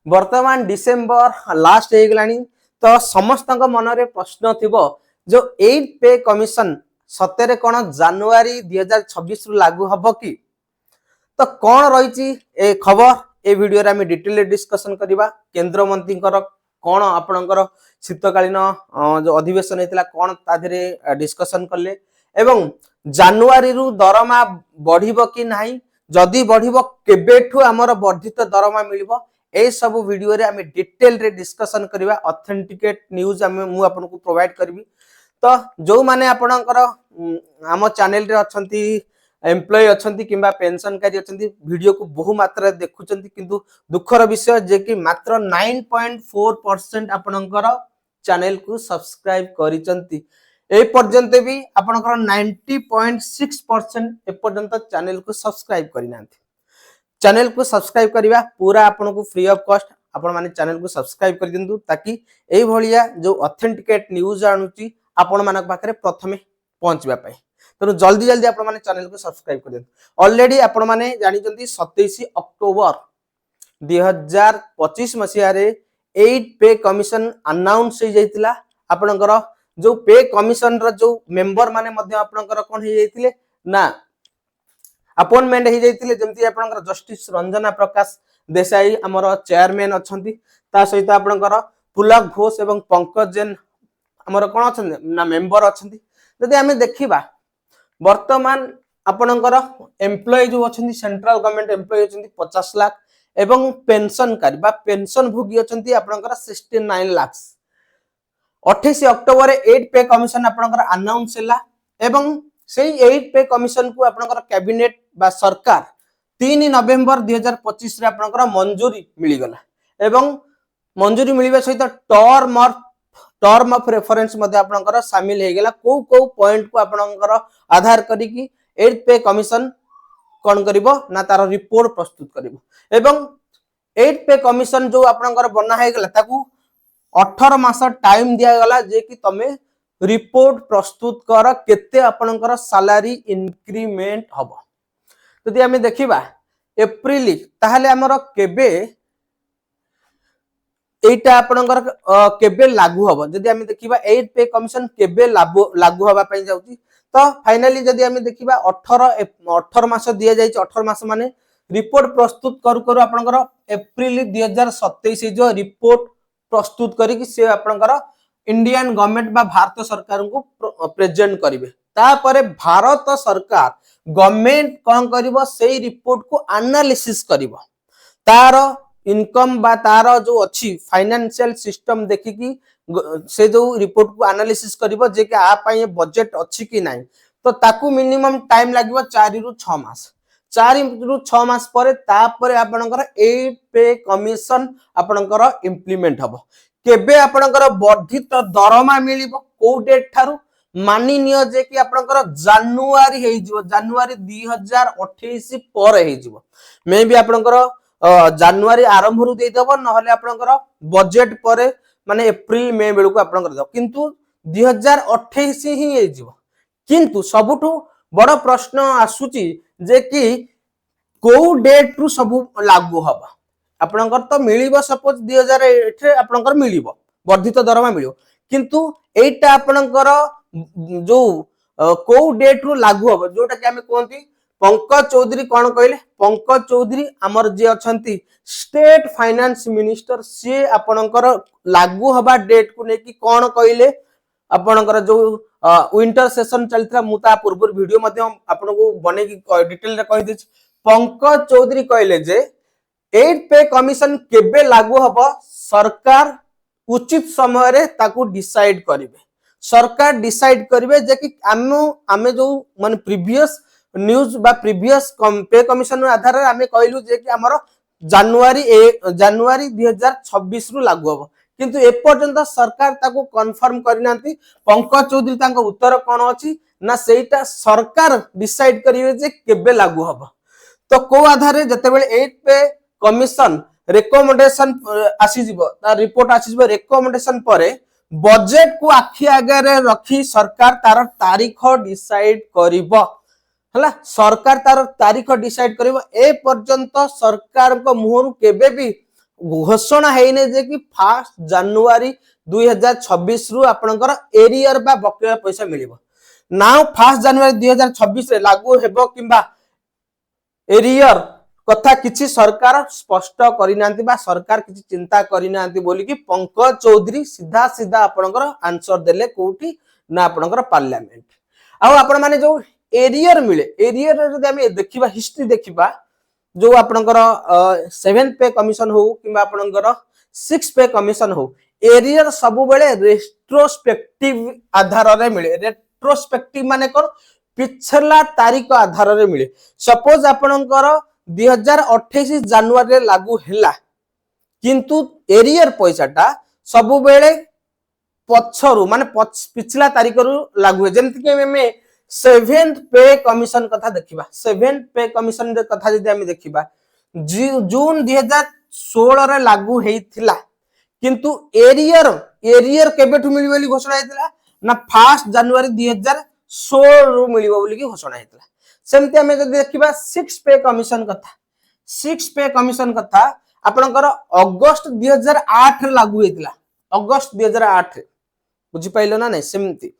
वर्तमान December last हो गलानी तो समस्त मन रे प्रश्न थिबो जो 8 पे कमिशन सतेरे कौन जनवरी 2026 रु लागू हबो कि तो कौन रही ए खबर ए वीडियो रे आमे डिटेल डिस्कशन करबा केंद्र मंत्री कौन आपणकर शीतकालीन जो अधिवेशन हेतला कौन ताधरे डिस्कशन करले एवं जनवरी रु दरमा बढ़िबो कि नाही जदि बढ़िबो केबेठु हमर वर्धित दरमा मिलिबो ए सब वीडियो रे आमे डिटेल रे डिस्कशन करबा ऑथेंटिकेट न्यूज़ आमे मु आपनको प्रोवाइड करबी तो जो माने आपणकर आम चैनल रे अछंती एम्प्लॉय अछंती किंबा पेंशनकारी अछंती वीडियो को बहु मात्रा देखुचंती किंतु दुखर विषय जे कि मात्र 9.4% आपणकर चैनल को सब्सक्राइब करिचंती ए पर्यंत भी आपणकर 90.6% ए पर्यंत चैनल को सब्सक्राइब करिनांती चैनल को सब्सक्राइब करिवा पूरा आपनको फ्री ऑफ कॉस्ट आपण माने चैनल को सब्सक्राइब कर दिंतु ताकि एई भलिया जो ऑथेंटिकेट न्यूज़ आनुची आपण मानक पाखरे प्रथमे पहुंचबा पई तो जल्दी जल्दी आपण माने चैनल को सब्सक्राइब कर दिंतु ऑलरेडी आपण माने जानि जंती 27 अक्टोबर 2025 मसिया रे 8 पे कमिशन अनाउंस हो जाइतिला आपणकर जो पे कमिशन रो जो मेंबर माने मध्ये आपणकर कोन हो जाइतिले ना अपॉइंटमेंट हो जाइतिले जेमति आपणकर जस्टिस रंजना प्रकाश देसाई हमर चेयरमैन अछंती ता सहित आपणकर पुलक घोष एवं पंकज जैन हमर कोन अछन ना मेंबर अछंती जदि हमें देखिबा वर्तमान आपणकर एम्प्लॉय जो अछंती सेंट्रल गवर्नमेंट एम्प्लॉय अछंती 50 लाख एवं पेंशनकारी बा पेंशन भोगी अछंती आपणकर 69 लाख 28 अक्टोबर 8 पे कमिशन आपणकर अनाउंस हैला एवं सेही 8 पे कमिशन को आपणकर कैबिनेट बा सरकार 3 नवेम्बर 2025 रे आपणकर मंजूरी मिली गला एवं मंजूरी मिलिबा सहित टर्म ऑफ रेफरेंस मध्ये आपणकर शामिल हे गेला को पॉइंट को आपणकर आधार करी कि 8 पे कमिशन कोन करिवो ना तार रिपोर्ट प्रस्तुत करिवो एवं 8 पे कमिशन जो आपणकर बना हे गेला ताकू 18 मास टाइम दिया गला जे कि तमे रिपोर्ट प्रस्तुत कर केते आपणकर सैलरी इंक्रीमेंट हबो जदि हमें देखिबा एप्रिल ताहले हमर केबे एटा आपणकर केबे लागू हबो जदि हमें देखिबा 8 पे कमिशन केबे लागू हबा पई जाउची तो फाइनली जदि हमें देखिबा 18 मास दिया जाई 18 मास माने रिपोर्ट प्रस्तुत करू आपणकर एप्रिल 2027 जो रिपोर्ट प्रस्तुत करी कि से आपणकर इंडियन गवर्नमेंट बा भारत सरकार को प्रेजेंट करिवे तापरे भारत सरकार गवर्नमेंट कोन करिवो सेही रिपोर्ट को एनालिसिस करिवो तार इनकम बा तार जो अछि फाइनेंशियल सिस्टम देखि कि से जो रिपोर्ट को एनालिसिस करिवो जे कि आ पई बजट अछि कि नाही तो ताकू मिनिमम टाइम लागिवो 4 रु 6 मास 4 रु 6 मास परे तापरे आपणकर 8 पे कमिशन आपणकर इंप्लीमेंट हबो केबे आपणकर वर्धित दरमा मिलिबो को डेट थारु मानि नियो जे कि आपणकर जनवरी हे जिवो जनवरी 2028 पर हे जिवो मे भी आपणकर जनवरी आरंभ रु दे देबो नहले आपणकर बजट परे माने एप्रिल मे बेलु को आपणकर दो किंतु 2028 ही हे जिवो किंतु सबुठु बड़ प्रश्न आसुची जे कि को डेट रु सब लागू हबा आपणकर तो मिलिबो सपोज 2008 रे आपणकर मिलिबो वर्धित दरमा मिलिबो किंतु एटा आपणकर जो को डेट रु लागू हबो जोटा कि हमें कोंती पंकज चौधरी कोन कहले पंकज चौधरी हमर जे अछंती स्टेट फाइनेंस मिनिस्टर से आपणकर लागू हबा डेट को ने कि कोन कहले आपणकर जो विंटर सेशन चलथरा मुता पूर्व वीडियो मध्ये आपनको बने की डिटेल रे कहि दै पंकज चौधरी कहले जे 8 पे कमिशन केबे लागू हबो सरकार उचित समय रे ताकू डिसाइड करिवे सरकार डिसाइड करिवे जे कि आमे जो माने प्रीवियस न्यूज़ बा प्रीवियस पे कमिशन आधार रे आमे कहलु जे कि हमर जनवरी 2026 रु लागू हबो किंतु ए पर्यंत सरकार ताको कंफर्म करिनांती पंकज चौधरी तांको उत्तर कोन अछि ना सेटा सरकार डिसाइड करिवे जे केबे लागू हबो तो को आधार रे जते बेले 8 पे कमिशन रिकमेंडेशन आसी जिवो ता रिपोर्ट आसी जिवो रिकमेंडेशन परे बजेट को आखि आगे रे रखी सरकार तार तारीख डिसाइड करिवो हला सरकार तार तारीख डिसाइड करिवो ए पर्यंत सरकार को मुहरु केबे भी घोषणा है जे कि 1 जनवरी 2026 रु आपनकर एरियर बा बकेया पैसा मिलिबो नाउ 1 जनवरी 2026 रे लागू हेबो किंबा एरियर कथा किछि सरकार स्पष्ट करिनांती बा सरकार किछि चिंता करिनांती बोली कि पंकज चौधरी सीधा सीधा आपनकर आंसर देले कोठी ना आपनकर पार्लियामेंट आ आपण माने जो एरियर मिले एरियर जदि हम देखिबा हिस्ट्री देखिबा जो आपनकर 7th पे कमिशन हो किंबा आपनकर 6th पे कमिशन हो एरियर सब बेले रेट्रोस्पेक्टिव आधार रे मिले रेट्रोस्पेक्टिव माने कोन पिछला तारीख आधार रे मिले सपोज आपनकर 2028 जनवरी रे लागू हैला किंतु एरियर पैसाटा सब बेले पछरु माने पिछला तारीख रु लागू है जेमति कि हमें 7th पे कमिशन कथा देखिबा 7th पे कमिशन रे कथा जदि हम देखिबा जून 2016 रे लागू हेइथिला किंतु एरियर एरियर केबेठु मिली बोली घोषणा हेइथिला ना 1 जनवरी 2016 रु मिलिबो बोली कि घोषणा हेइथिला सेमति हमें जदि देखिबा 6 पे कमिशन कथा आपनकर अगस्त 2008 रे लागू हेइथिला अगस्त 2008 रे बुझी पाइलो ना नै सेमति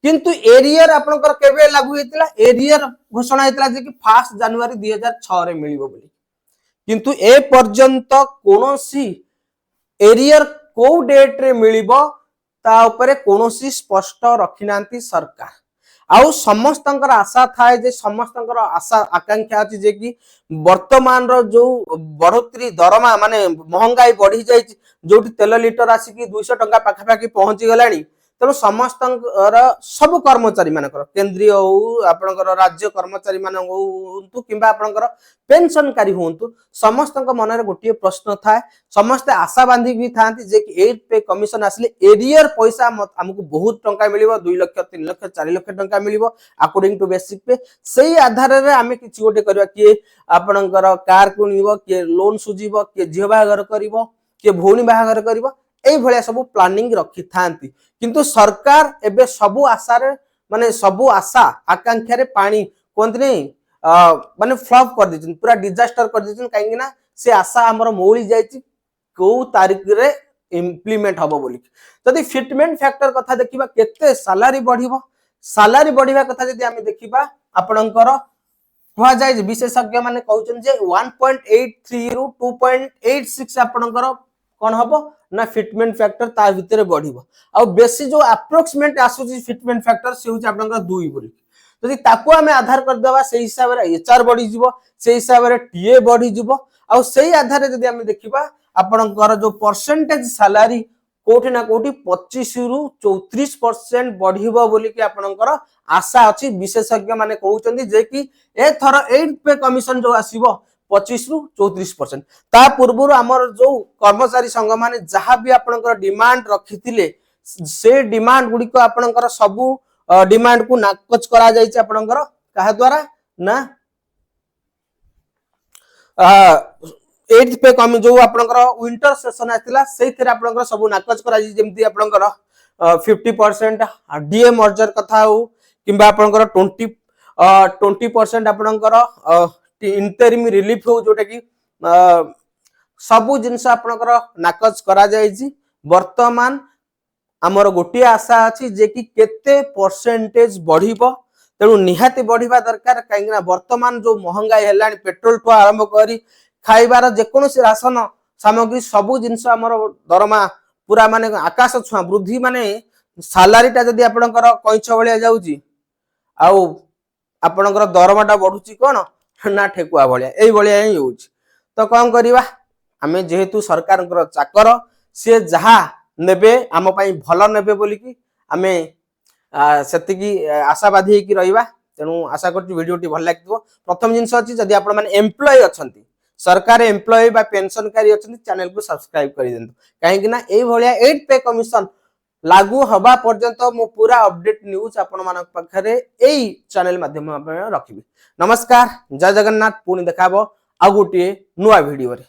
किंतु एरियर आपनकर केबे लागू हेतिला एरियर घोषणा हेतिला जे कि 1 जनवरी 2006 रे मिलिबो बोली किंतु ए पर्यंत कोनोसी एरियर को डेट रे मिलिबो ता ऊपर कोनोसी स्पष्ट रखिनांती सरकार आउ समस्तंकर आशा थाए जे समस्तंकर आशा आकांक्षा अछि जे कि वर्तमान रो जो बढ़ोतरी दरमा माने महंगाई बढ़ी जाय जोटी तेल लीटर आसी कि 200 टंका पाखा पाखी पहुंची गलानी तेणु समस्त सब कर्मचारी मानकर केंद्रीय हो आपनकर राज्य कर्मचारी मान होंतु किंबा आपनकर पेंशनकारी होंतु समस्त मन रे गोटे प्रश्न थाए समस्त आशा बांधी भी थांती जे कि 8 पे कमिशन आसले एरियर पैसा हमकु बहुत टंका मिलिबो 2 लाख 3 लाख 4 लाख टंका मिलिबो अकॉर्डिंग टू बेसिक पे सही आधार रे आमे किछि गोटे करबा कि आपनकर कार किनिबो कि लोन सुझिबो कि झियो बाहागर करिवो कि भौणी बाहागर करिवो एई भलिया सब प्लानिंग रखि थांती किंतु सरकार एबे सबु आशा रे माने सबु आशा आकांक्षा रे पानी कोंत नै माने फ्लॉप कर दिछन पूरा डिजास्टर कर दिछन काहेकि ना से आशा हमर मोळी जायछि को तारीख रे इंप्लीमेंट हबो बोली जदि फिटमेंट फैक्टर कथा देखिबा केते सैलरी बढ़िबा कथा जदि हम देखिबा आपनकर हुआ जाय विशेषज्ञ माने कहउछन जे 1.83 रु 2.86 आपनकर कोन हबो ना फिटमेंट फैक्टर ता भितरे बढ़िबो आ बेसी जो अप्रोक्सीमेट आसुची फिटमेंट फैक्टर से होची आपनकर 2 बोली जदि ताको हमें आधार कर देबा से हिसाब रे एचआर बढ़ी जिवो से हिसाब रे टीए बढ़ी जिवो आ सेही आधार रे जदि हम देखिबा आपनकर जो परसेंटेज सैलरी कोठी ना कोठी 25 रु 34% बढ़िबो बोली कि आपनकर आशा अछि विशेषज्ञ माने कहउचंदी जे कि ए थर 8 पे कमिशन जो आसीबो 25 रु 34% ता पूर्व आमर जो कर्मचारी संघ माने जहां भी आपनकर डिमांड रखिथिले से डिमांड गुडी को आपनकर सबु डिमांड को नाकच करा जाय छै आपनकर कहा द्वारा ना 8th पे कमी जो आपनकर विंटर सेशन आथिला सेहि थरे आपनकर सबु नाकच करा जाय जेमति आपनकर 50% डीए मर्जर कथा हो किंबा आपनकर 20% आपनकर इंटरिम रिलीफ हो जोटा कि सबु जिंस आपनकर नाकच करा जायछि वर्तमान हमर गोटे आशा अछि जे कि केते परसेंटेज बढ़िबो तेणु निहाती बढ़िबा दरकार काहेकि वर्तमान जो महंगाई हेलानी पेट्रोल ठो आरंभ करी खाइबार जेकोसी राशन सामग्री सबु जिंस हमर दरमा पूरा माने आकाश छुआ वृद्धि माने सैलरी टा जदी आपनकर कैछ भलिया जाउची आउ आपनकर दरमाटा बढ़ुची कोन ना ठेकुआ भलिया एई भलिया ही होउची तो कोन करिवा हमें जेहेतु सरकार चाकर से जहा नेबे आम पई भलो नेबे बोली कि हमें सेतिकी आशावादी कि रहिबा तेणु आशा करछु वीडियोटी भल लागथिबो प्रथम जिंस अछि जदी आपण माने एम्प्लॉय अछंती सरकार एम्प्लॉय बा पेंशनकारी अछंती चैनल को सब्सक्राइब करि देंतु काहे कि ना एई भलिया 8 पे कमिशन लागू हबा पर्यंत मु पूरा अपडेट न्यूज आपण मानक पखरे एई चैनल माध्यम आपण रखिबी नमस्कार जय जगन्नाथ पुनी देखाबो आ गोटे नुवा वीडियो रे।